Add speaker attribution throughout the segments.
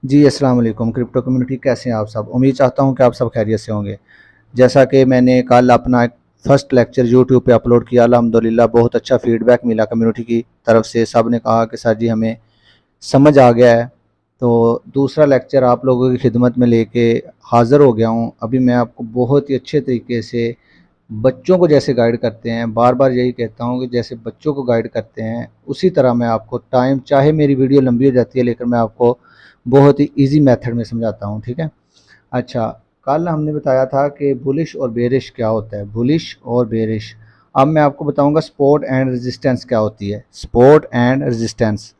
Speaker 1: जी, अस्सलाम वालेकुम। Crypto community कैसे हैं आप सब? उम्मीद चाहता हूँ कि आप सब खैरियत से होंगे। जैसा कि मैंने कल अपना एक फर्स्ट लेक्चर यूट्यूब पे अपलोड किया, अल्हम्दुलिल्लाह बहुत अच्छा फीडबैक मिला कम्युनिटी की तरफ से। सब ने कहा कि सर जी हमें समझ आ गया है। तो दूसरा लेक्चर आप लोगों की खिदमत में लेके हाज़िर हो गया हूँ। अभी मैं आपको बहुत ही अच्छे तरीके से बच्चों को जैसे गाइड करते हैं, बार-बार यही कहता हूँ कि जैसे बच्चों को गाइड करते हैं, उसी तरह मैं आपको टाइम चाहे मेरी वीडियो लंबी हो जाती है लेकिन मैं आपको बहुत ही ईज़ी मेथड में समझाता हूँ, ठीक है? अच्छा, कल हमने बताया था कि बुलिश और बेरिश क्या होता है, बुलिश और बेरिश। अब मैं आपको बताऊँगा सपोर्ट एंड रेजिस्टेंस क्या होती है। सपोर्ट एंड रेजिस्टेंस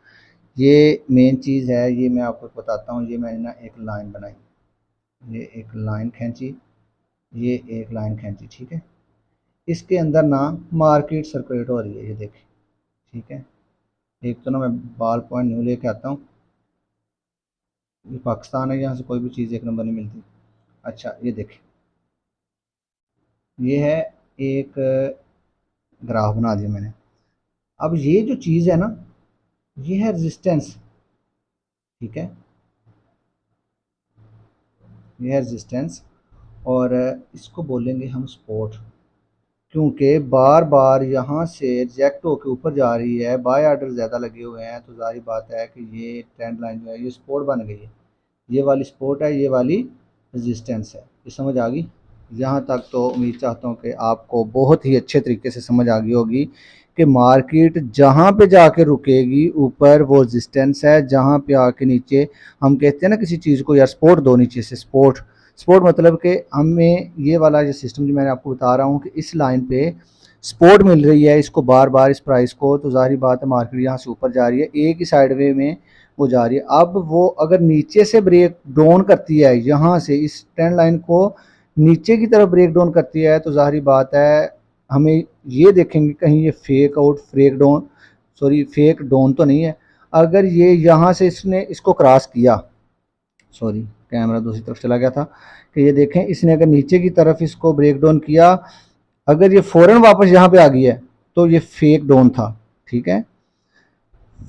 Speaker 1: ये मेन चीज़ है, ये मैं आपको बताता हूँ। ये मैंने ना एक लाइन बनाई, ये एक लाइन खींची, ये एक लाइन खींची, ठीक है? इसके अंदर ना मार्केट सर्कुलेट हो रही है, ये देखिए, ठीक है? एक तो ना मैं बॉल पॉइंट न्यू लेके आता हूँ। ये पाकिस्तान है, यहाँ से कोई भी चीज़ एक नंबर नहीं मिलती। अच्छा, ये देखिए, ये है एक ग्राफ बना दिया मैंने। अब ये जो चीज़ है ना, ये है रेजिस्टेंस, ठीक है? ये है रेजिस्टेंस और इसको बोलेंगे हम सपोर्ट। क्योंकि बार बार यहाँ से रिजेक्ट होकर ऊपर जा रही है, बाय ऑर्डर ज़्यादा लगे हुए हैं, तो जाहिर बात है कि ये ट्रेंड लाइन जो है ये सपोर्ट बन गई है। ये वाली सपोर्ट है, ये वाली रेजिस्टेंस है। ये समझ आ गई? यहाँ तक तो उम्मीद चाहता हूँ कि आपको बहुत ही अच्छे तरीके से समझ आ गई होगी कि मार्केट जहाँ पे जाके रुकेगी ऊपर वो रेजिस्टेंस है, जहाँ पे आके नीचे हम कहते हैं ना किसी चीज़ को यार सपोर्ट दो, नीचे से सपोर्ट। सपोर्ट मतलब कि हमें ये वाला जो सिस्टम जो मैंने आपको बता रहा हूँ कि इस लाइन पे सपोर्ट मिल रही है इसको बार बार, इस प्राइस को, तो ज़ाहिर बात है मार्केट यहाँ से ऊपर जा रही है, एक ही साइड वे में वो जा रही है। अब वो अगर नीचे से ब्रेक डाउन करती है, यहाँ से इस ट्रेंड लाइन को नीचे की तरफ ब्रेक डाउन करती है, तो ज़ाहिर बात है हमें ये देखेंगे कहीं ये fake out, fake down, sorry fake down तो नहीं है। अगर ये यहाँ से इसने इसको क्रॉस किया, सॉरी कैमरा दूसरी तरफ चला गया था, कि ये देखें इसने अगर नीचे की तरफ इसको ब्रेक डाउन किया, अगर ये फ़ौरन वापस यहाँ पे आ गई है तो ये फेक डाउन था, ठीक है?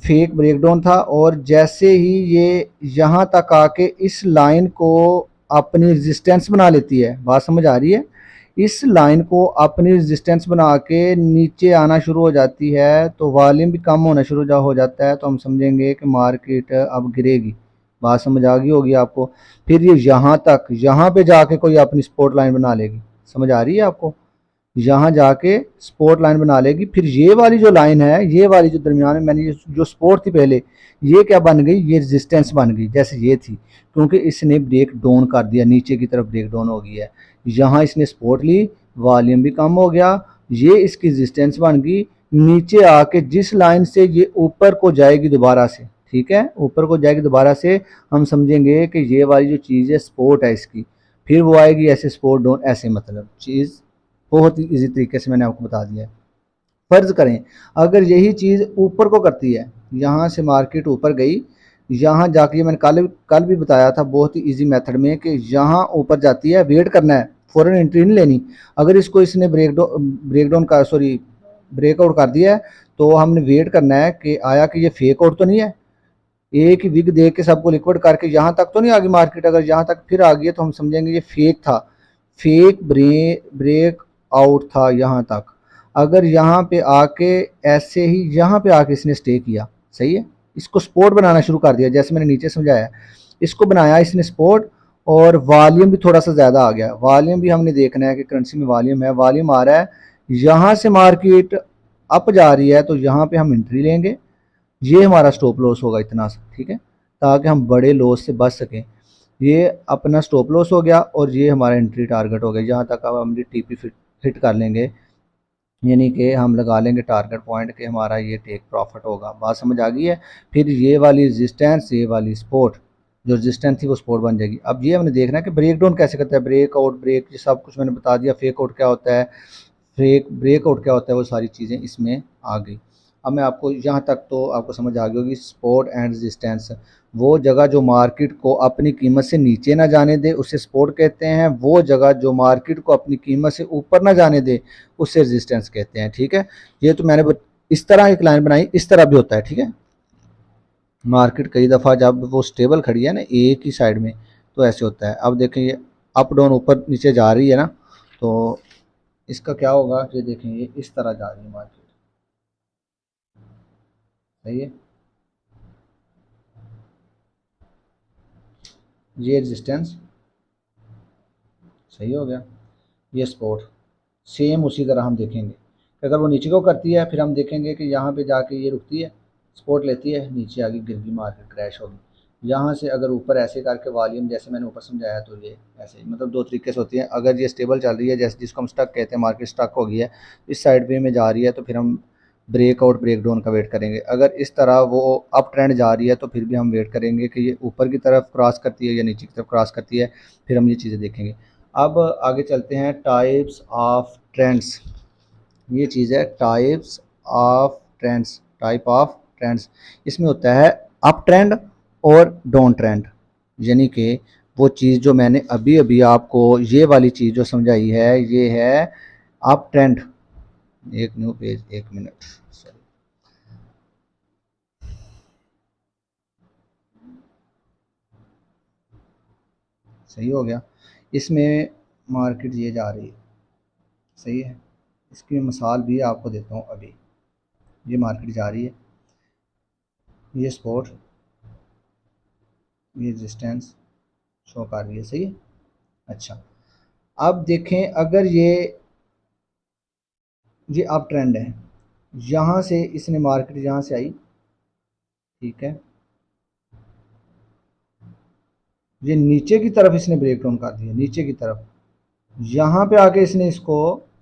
Speaker 1: फेक ब्रेकडाउन था। और जैसे ही ये यहाँ तक आके इस लाइन को अपनी रेजिस्टेंस बना लेती है, बात समझ आ रही है? इस लाइन को अपनी रेजिस्टेंस बना के नीचे आना शुरू हो जाती है, तो वॉल्यूम भी कम होना शुरू हो जाता है, तो हम समझेंगे कि मार्केट अब गिरेगी। बात समझ आ गई होगी आपको? फिर ये यहाँ तक, यहाँ पे जाके कोई अपनी सपोर्ट लाइन बना लेगी। समझ आ रही है आपको? यहाँ जाके सपोर्ट लाइन बना लेगी। फिर ये वाली जो लाइन है, ये वाली जो दरमियान में मैंने जो सपोर्ट थी पहले, ये क्या बन गई? ये रेजिस्टेंस बन गई जैसे ये थी, क्योंकि इसने ब्रेक डाउन कर दिया, नीचे की तरफ ब्रेक डाउन हो गई है। यहाँ इसने सपोर्ट ली, वॉल्यूम भी कम हो गया, ये इसकी रेजिस्टेंस बन गई। नीचे आके जिस लाइन से ये ऊपर को जाएगी दोबारा से, ठीक है, ऊपर को जाएगी दोबारा से, हम समझेंगे कि ये वाली जो चीज़ है सपोर्ट है इसकी। फिर वो आएगी ऐसे सपोर्ट डाउन, ऐसे मतलब चीज़ बहुत ही ईजी तरीके से मैंने आपको बता दिया है। फ़र्ज़ करें अगर यही चीज़ ऊपर को करती है, यहाँ से मार्केट ऊपर गई, यहाँ जाके, ये मैंने कल कल भी बताया था बहुत ही ईजी मेथड में, कि यहाँ ऊपर जाती है, वेट करना है, फ़ौरन एंट्री नहीं लेनी। अगर इसको इसने ब्रेक डाउन का, सॉरी ब्रेकआउट कर दिया है, तो हमने वेट करना है कि आया कि ये फेक आउट तो नहीं है, एक ही विग दे के सबको लिक्विड करके यहाँ तक तो नहीं आ गई मार्केट। अगर यहाँ तक फिर आ गई है तो हम समझेंगे ये फेक था, फेक ब्रेक आउट था यहाँ तक। अगर यहाँ पे आके ऐसे ही यहाँ पे आके इसने स्टे किया, सही है, इसको सपोर्ट बनाना शुरू कर दिया, जैसे मैंने नीचे समझाया, इसको बनाया इसने सपोर्ट, और वॉल्यूम भी थोड़ा सा ज़्यादा आ गया। वॉल्यूम भी हमने देखना है कि करेंसी में वॉल्यूम है, वॉल्यूम आ रहा है, यहाँ से मार्केट अप जा रही है, तो यहाँ पे हम एंट्री लेंगे। ये हमारा स्टॉप लॉस होगा इतना सा, ठीक है, ताकि हम बड़े लॉस से बच सकें। ये अपना स्टॉप लॉस हो गया और ये हमारा एंट्री टारगेट हो गया। जहाँ तक अब हम टीपी हिट कर लेंगे, यानी कि हम लगा लेंगे टारगेट पॉइंट के, हमारा ये टेक प्रॉफिट होगा। बात समझ आ गई है? फिर ये वाली रेजिस्टेंस, ये वाली सपोर्ट, जो रेजिस्टेंस थी वो सपोर्ट बन जाएगी। अब ये हमने देखना है कि ब्रेक डाउन कैसे करता है, ब्रेक आउट, ब्रेक, ये सब कुछ मैंने बता दिया। फेक आउट क्या होता है, फेक ब्रेकआउट क्या होता है, वो सारी चीज़ें इसमें आ गई। अब मैं आपको यहाँ तक तो आपको समझ आ गई होगी। सपोर्ट एंड रेजिस्टेंस, वो जगह जो मार्केट को अपनी कीमत से नीचे ना जाने दे उसे सपोर्ट कहते हैं, वो जगह जो मार्केट को अपनी कीमत से ऊपर ना जाने दे उसे रेजिस्टेंस कहते हैं, ठीक है? ये तो मैंने इस तरह एक लाइन बनाई, इस तरह भी होता है, ठीक है? मार्केट कई दफ़ा जब वो स्टेबल खड़ी है ना एक ही साइड में, तो ऐसे होता है। अब देखें ये अप डाउन ऊपर नीचे जा रही है ना, तो इसका क्या होगा, ये देखें ये इस तरह जा रही है मार्केट, सही है। ये रेजिस्टेंस, सही हो गया। ये सपोर्ट, सेम उसी तरह हम देखेंगे कि अगर वो नीचे को करती है, फिर हम देखेंगे कि यहाँ पे जाके ये रुकती है, सपोर्ट लेती है, नीचे आगे गिर गई, मार्केट क्रैश होगी। यहाँ से अगर ऊपर ऐसे करके वॉल्यूम जैसे मैंने ऊपर समझाया, तो ये ऐसे मतलब दो तरीके से होती है। अगर ये स्टेबल चल रही है, जैसे जिसको हम स्टक कहते हैं, मार्केट स्टक हो गई है, इस साइड वे में जा रही है, तो फिर हम ब्रेकआउट ब्रेक डाउन का वेट करेंगे। अगर इस तरह वो अप ट्रेंड जा रही है, तो फिर भी हम वेट करेंगे कि ये ऊपर की तरफ क्रॉस करती है या नीचे की तरफ क्रॉस करती है, फिर हम ये चीज़ें देखेंगे। अब आगे चलते हैं, टाइप्स ऑफ ट्रेंड्स। ये चीज़ है types of trends, type of trends. इसमें होता है अप ट्रेंड और डाउन ट्रेंड, यानी कि वो चीज़ जो मैंने अभी अभी आपको ये वाली चीज़ जो समझाई है, ये है अप ट्रेंड। एक न्यू पेज, एक मिनट, सॉरी। सही हो गया। इसमें मार्केट ये जा रही है, सही है। इसकी मिसाल भी आपको देता हूँ अभी। ये मार्केट जा रही है, ये सपोर्ट, ये रेजिस्टेंस शो कर रही है, सही है। अच्छा, अब देखें अगर ये अप ट्रेंड है, यहाँ से इसने मार्केट यहाँ से आई, ठीक है, ये नीचे की तरफ इसने ब्रेक डाउन कर दिया, नीचे की तरफ, यहाँ पे आके इसने इसको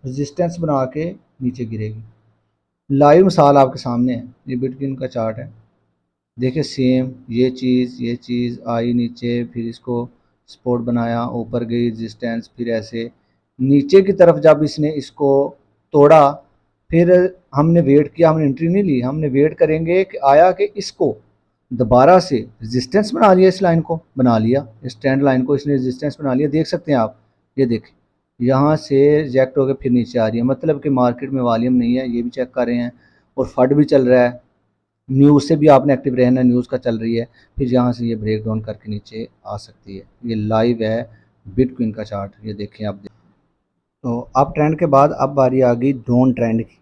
Speaker 1: रेजिस्टेंस बना के नीचे गिरेगी। लाइव मिसाल आपके सामने है, ये बिटकॉइन का चार्ट है। देखिए सेम ये चीज़ आई नीचे, फिर इसको सपोर्ट बनाया, ऊपर गई रेजिस्टेंस, फिर ऐसे नीचे की तरफ जब इसने इसको तोड़ा, फिर हमने वेट किया, हमने एंट्री नहीं ली, हमने वेट करेंगे कि आया कि इसको दोबारा से रेजिस्टेंस बना लिया, इस लाइन को बना लिया, इस ट्रेंड लाइन को इसने रेजिस्टेंस बना लिया, देख सकते हैं आप। ये देखें यहाँ से रिजेक्ट होकर फिर नीचे आ रही है, मतलब कि मार्केट में वॉल्यूम नहीं है, ये भी चेक कर रहे हैं, और फट भी चल रहा है। न्यूज़ से भी आपने एक्टिव रहना, न्यूज़ का चल रही है, फिर यहाँ से ये ब्रेक डाउन करके नीचे आ सकती है। ये लाइव है बिटकॉइन का चार्ट, ये देखें आप। तो अप ट्रेंड के बाद अब बारी आ गई डाउन ट्रेंड की।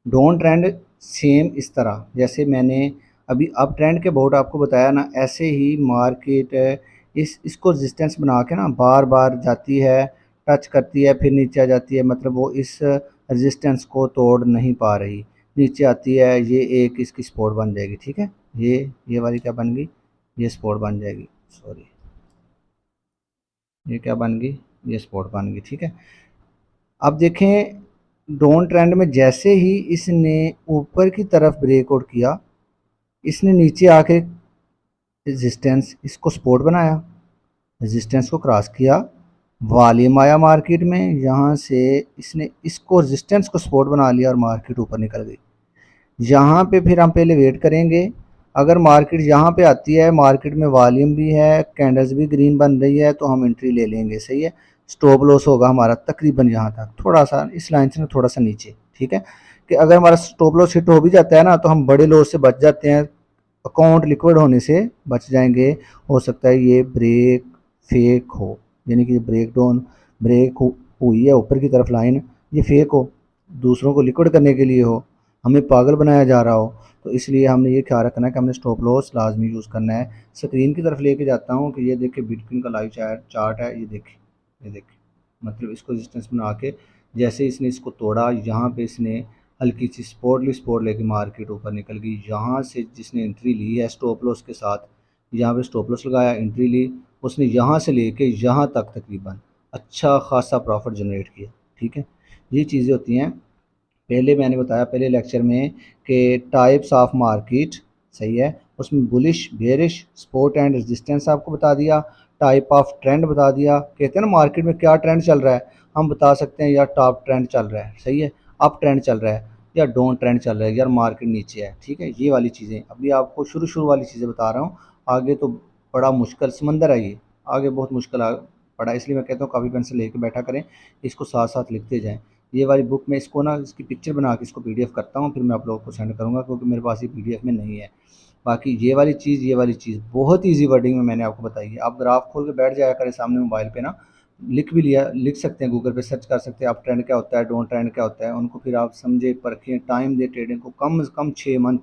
Speaker 1: डाउन ट्रेंड सेम इस तरह जैसे मैंने अभी अप ट्रेंड के बोर्ड आपको बताया ना, ऐसे ही मार्केट इसको रेजिस्टेंस बना के ना बार बार जाती है, टच करती है, फिर नीचे आ जाती है, मतलब वो इस रेजिस्टेंस को तोड़ नहीं पा रही, नीचे आती है, ये एक इसकी सपोर्ट बन जाएगी, ठीक है। ये वाली क्या बन गई, ये सपोर्ट बन जाएगी, सॉरी, ये क्या बन गई, ये सपोर्ट बन गई, ठीक है। अब देखें डाउन ट्रेंड में जैसे ही इसने ऊपर की तरफ ब्रेकआउट किया, इसने नीचे आके रेजिस्टेंस इसको सपोर्ट बनाया, रेजिस्टेंस को क्रॉस किया, वॉल्यूम आया मार्केट में, यहाँ से इसने इसको रेजिस्टेंस को सपोर्ट बना लिया और मार्केट ऊपर निकल गई। यहाँ पे फिर हम पहले वेट करेंगे, अगर मार्केट यहाँ पे आती है, मार्केट में वॉल्यूम भी है, कैंडल्स भी ग्रीन बन रही है, तो हम एंट्री ले लेंगे, सही है। स्टॉप लॉस होगा हमारा तकरीबन यहाँ तक, थोड़ा सा इस लाइन से थोड़ा सा नीचे, ठीक है। कि अगर हमारा स्टॉप लॉस हिट हो भी जाता है ना, तो हम बड़े लॉस से बच जाते हैं, अकाउंट लिक्विड होने से बच जाएंगे। हो सकता है ये ब्रेक फेक हो, यानी कि ब्रेक डाउन ब्रेक हुई है ऊपर की तरफ लाइन, ये फेक हो, दूसरों को लिक्विड करने के लिए हो, हमें पागल बनाया जा रहा हो। तो इसलिए हमने ये ख्याल रखना है कि हमने स्टॉप लॉस लाजमी यूज़ करना है। स्क्रीन की तरफ लेके जाता हूँ कि ये देखिए बिटकॉइन का लाइव चार्ट है, ये देखिए मतलब इसको रेजिस्टेंस बना के जैसे इसने इसको तोड़ा, यहाँ पे इसने हल्की सी सपोर्ट लेके मार्केट ऊपर निकल गई। यहाँ से जिसने एंट्री ली है स्टॉप लॉस के साथ, यहाँ पे स्टॉप लॉस लगाया, एंट्री ली, उसने यहाँ से लेके यहाँ तक तकरीबन अच्छा खासा प्रॉफिट जनरेट किया, ठीक है। ये चीज़ें होती हैं। पहले मैंने बताया पहले लेक्चर में कि टाइप्स ऑफ मार्केट, सही है, उसमें bullish bearish support and resistance आपको बता दिया, टाइप ऑफ ट्रेंड बता दिया, कहते हैं ना मार्केट में क्या ट्रेंड चल रहा है, हम बता सकते हैं यार टॉप ट्रेंड चल रहा है, सही है, अप ट्रेंड चल रहा है, या डाउन ट्रेंड चल रहा है, यार मार्केट नीचे है, ठीक है। ये वाली चीज़ें अभी आपको शुरू वाली चीज़ें बता रहा हूँ, आगे तो बड़ा मुश्किल समंदर है ये, आगे बहुत मुश्किल पड़ा, इसलिए मैं कहता हूँ कॉपी पेन से लेके बैठा करें, इसको साथ साथ लिखते जाएँ। ये वाली बुक मैं इसको ना इसकी पिक्चर बना के इसको पीडीएफ करता हूँ, फिर मैं आप लोगों को सेंड करूँगा, क्योंकि मेरे पास ये पीडीएफ में नहीं है। बाकी ये वाली चीज़ बहुत ईजी वर्डिंग में मैंने आपको बताई है। आप ग्राफ खोल के बैठ जाया करें सामने मोबाइल पे ना, लिख सकते हैं, गूगल पे सर्च कर सकते हैं आप, ट्रेंड क्या होता है, डोंट ट्रेंड क्या होता है, उनको फिर आप समझे परखें, टाइम दें ट्रेडिंग को, कम से कम 6 मंथ,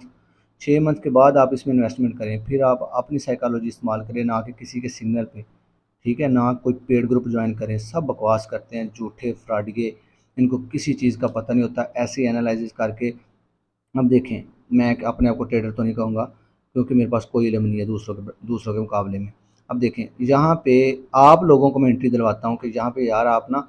Speaker 1: 6 मंथ के बाद आप इसमें इन्वेस्टमेंट करें, फिर आप अपनी साइकोलॉजी इस्तेमाल करें, ना कि किसी के सिग्नल पे, ठीक है, ना कोई पेड ग्रुप ज्वाइन करें। सब बकवास करते हैं, झूठे फ्रॉडिये, इनको किसी चीज़ का पता नहीं होता, ऐसे एनालिसिस करके। अब देखें, मैं अपने आप को ट्रेडर तो नहीं कहूँगा, क्योंकि मेरे पास कोई इल्म नहीं है दूसरों के मुकाबले में। अब देखें, यहाँ पे आप लोगों को मैं एंट्री दिलवाता हूँ कि यहाँ पे यार आप ना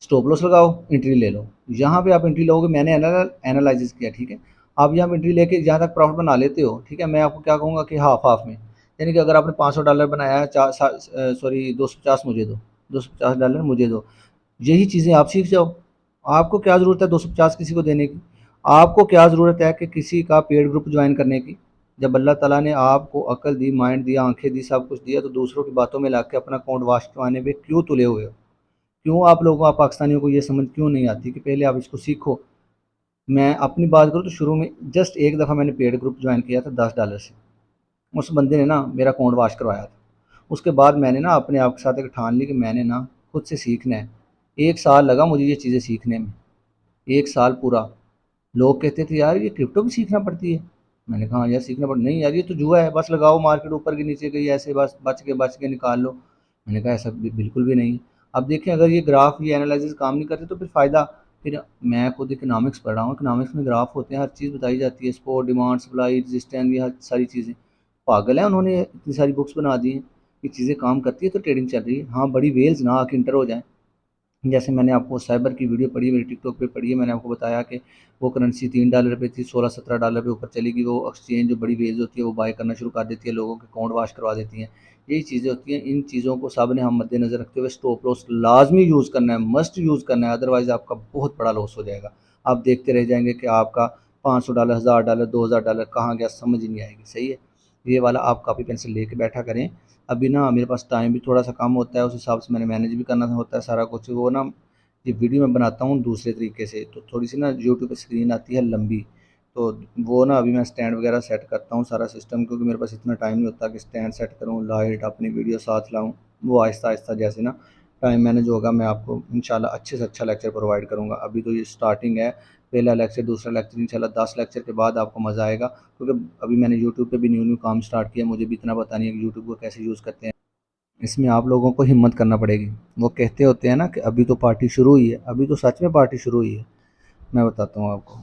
Speaker 1: स्टॉप लॉस लगाओ, एंट्री ले लो। यहाँ पे आप एंट्री लोगे, मैंने एनालिसिस किया, ठीक है। आप यहाँ एंट्री लेके जहाँ तक प्रॉफिट बना लेते हो, ठीक है, मैं आपको क्या कहूँगा कि हाफ हाफ में, यानी कि अगर आपने $500 बनाया है, सॉरी 250 मुझे दो, $250 मुझे दो। यही चीज़ें आप सीख जाओ। आपको क्या ज़रूरत है 250 किसी को देने की? आपको क्या ज़रूरत है कि किसी का पेड ग्रुप ज्वाइन करने की? जब अल्लाह ताला ने आपको अकल दी, माइंड दिया, आंखें दी, सब कुछ दिया, तो दूसरों की बातों में लाके अपना अकाउंट वाश करवाने पे क्यों तुले हुए हो? क्यों आप लोगों, आप पाकिस्तानियों को ये समझ क्यों नहीं आती कि पहले आप इसको सीखो? मैं अपनी बात करूँ तो शुरू में जस्ट एक दफ़ा मैंने पेड ग्रुप ज्वाइन किया था $10 से। उस बंदे ने ना मेरा अकाउंट वाश करवाया था। उसके बाद मैंने ना अपने आप के साथ एक ठान ली कि मैंने ना खुद से सीखना है। 1 साल लगा मुझे ये चीज़ें सीखने में, 1 साल पूरा। लोग कहते थे, "यार ये क्रिप्टो भी सीखना पड़ती है?" मैंने कहा, "हाँ यार सीखना पड़।" "नहीं यार ये तो जुआ है, बस लगाओ, मार्केट ऊपर की नीचे गई ऐसे बस बच के निकाल लो।" मैंने कहा, "ऐसा बिल्कुल भी नहीं है।" अब देखें, अगर ये ग्राफ, ये एनालिसिस काम नहीं करते तो फिर फ़ायदा। फिर मैं खुद इकोनॉमिक्स पढ़ रहा हूँ, इकोनॉमिक्स में ग्राफ होते हैं, हर चीज़ बताई जाती है, सपोर्ट, डिमांड, सप्लाई, रेजिस्टेंस, ये हर सारी चीज़ें। पागल है, उन्होंने इतनी सारी बुक्स बना दी हैं। ये चीज़ें काम करती है तो ट्रेडिंग चल रही है। हाँ, बड़ी व्हेल्स ना आके इंटर हो जाएँ। जैसे मैंने आपको साइबर की वीडियो पड़ी है, मेरी टिकटॉक पे पड़ी है, मैंने आपको बताया कि वो करेंसी $3 पे थी, $16-17 पे ऊपर चली गई। वो एक्सचेंज जो बड़ी वेज होती है वो बाय करना शुरू कर देती है, लोगों के अकाउंट वाश करवा देती हैं। यही चीज़ें होती हैं। इन चीज़ों को सब ने हम मद्देनज़र रखते हुए स्टॉप लॉस लाजमी यूज़ करना है, मस्ट यूज़ करना है, अदरवाइज़ आपका बहुत बड़ा लॉस हो जाएगा। आप देखते रह जाएंगे कि आपका $500, $1000, $2000 कहाँ गया, समझ ही नहीं आएगी। सही है, ये वाला आप कॉपी पेंसिल लेके बैठा करें। अभी ना मेरे पास टाइम भी थोड़ा सा कम होता है, उस हिसाब से मैंने मैनेज भी करना होता है सारा कुछ। वो ना, ये वीडियो मैं बनाता हूँ दूसरे तरीके से, तो थोड़ी-सी ना यूट्यूब पे स्क्रीन आती है लंबी, तो वो ना अभी मैं स्टैंड वगैरह सेट करता हूँ सारा सिस्टम, क्योंकि मेरे पास इतना टाइम नहीं होता कि स्टैंड सेट करूँ, लाइट, अपनी वीडियो साथ लाऊँ। वो आहिस्ता-आहिस्ता जैसे ना टाइम मैनेज होगा, मैं आपको इंशाल्लाह अच्छे से अच्छा लेक्चर प्रोवाइड करूँगा। अभी तो ये स्टार्टिंग है, पहला लेक्चर, दूसरा लेक्चर, इंशाल्लाह 10 लेक्चर के बाद आपको मज़ा आएगा, क्योंकि अभी मैंने यूट्यूब पे भी न्यू-न्यू काम स्टार्ट किया, मुझे भी इतना पता नहीं है कि यूट्यूब को कैसे यूज़ करते हैं। इसमें आप लोगों को हिम्मत करना पड़ेगी। वो कहते होते हैं ना कि अभी तो पार्टी शुरू हुई है, अभी तो सच में पार्टी शुरू हुई है। मैं बताता हूँ आपको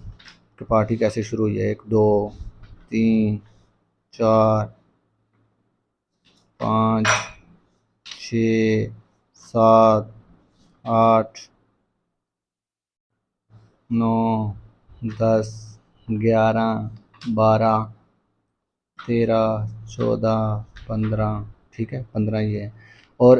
Speaker 1: कि पार्टी कैसे शुरू हुई है। 1, 2, 3, 4, 5, 6, 7, 8, 9, 10, 11, 12, 13, 14, 15, ठीक है, 15 ये है। और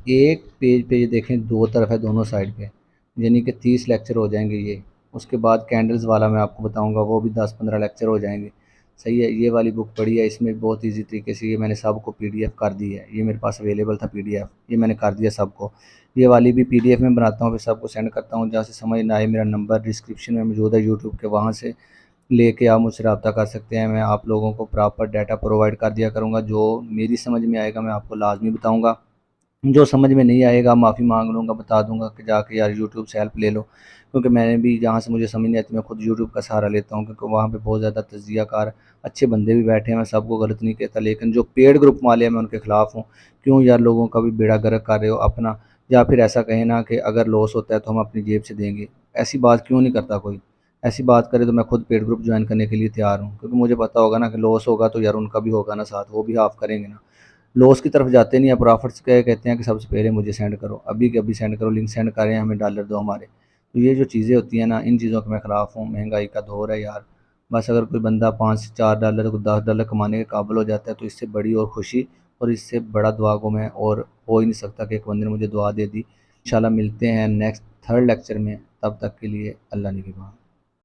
Speaker 1: एक पेज पे ये देखें, दो तरफ है दोनों साइड पे, यानी कि 30 लेक्चर हो जाएंगे ये। उसके बाद कैंडल्स वाला मैं आपको बताऊंगा, वो भी 10-15 लेक्चर हो जाएंगे। सही है, ये वाली बुक पढ़ी है, इसमें बहुत इजी तरीके से ये मैंने सबको पीडीएफ कर दी है। ये मेरे पास अवेलेबल था पीडीएफ, ये मैंने कर दिया सबको। ये वाली भी पीडीएफ में बनाता हूँ, फिर सबको सेंड करता हूँ। जहाँ से समझ ना आए, मेरा नंबर डिस्क्रिप्शन में मौजूद है यूट्यूब के, वहाँ से लेके आप मुझसे रब्ता कर सकते हैं। मैं आप लोगों को प्रॉपर डाटा प्रोवाइड कर दिया करूँगा, जो मेरी समझ में आएगा मैं आपको लाजमी बताऊँगा। जो समझ में नहीं आएगा माफ़ी मांग लूँगा, बता दूँगा कि जाके यार यूट्यूब से हेल्प ले लो, क्योंकि मैंने भी जहाँ से मुझे समझ नहीं आती मैं खुद यूट्यूब का सहारा लेता हूँ, क्योंकि वहाँ पे बहुत ज़्यादा तज्ज़ियाकार अच्छे बंदे भी बैठे हैं। मैं सबको गलत नहीं कहता, लेकिन जो पेड ग्रुप वाले हैं मैं उनके खिलाफ़ हूँ। क्यों यार लोगों का भी बेड़ा गर्क कर रहे हो अपना? या फिर ऐसा कहें ना कि अगर लॉस होता है तो हम अपनी जेब से देंगे, ऐसी बात क्यों नहीं करता कोई? ऐसी बात करे तो मैं खुद पेड ग्रुप ज्वाइन करने के लिए तैयार हूँ, क्योंकि मुझे पता होगा ना कि लॉस होगा तो यार उनका भी होगा ना साथ, वो भी हाफ़ करेंगे ना। लॉस की तरफ जाते नहीं है, प्रॉफिट्स क्या कहते हैं कि सबसे पहले मुझे सेंड करो, अभी के अभी सेंड करो, लिंक सेंड करें, हमें डॉलर दो हमारे। तो ये जो चीज़ें होती हैं ना, इन चीज़ों के मैं ख़िलाफ़ हूँ। महंगाई का दौर है यार, बस अगर कोई बंदा 5 से $4 को $10 कमाने के काबिल हो जाता है तो इससे बड़ी और खुशी और इससे बड़ा दुआ को मैं और हो ही नहीं सकता कि एक बंदे ने मुझे दुआ दे दी। इंशाल्लाह मिलते हैं नेक्स्ट थर्ड लेक्चर में, तब तक के लिए अल्लाह निगहबान।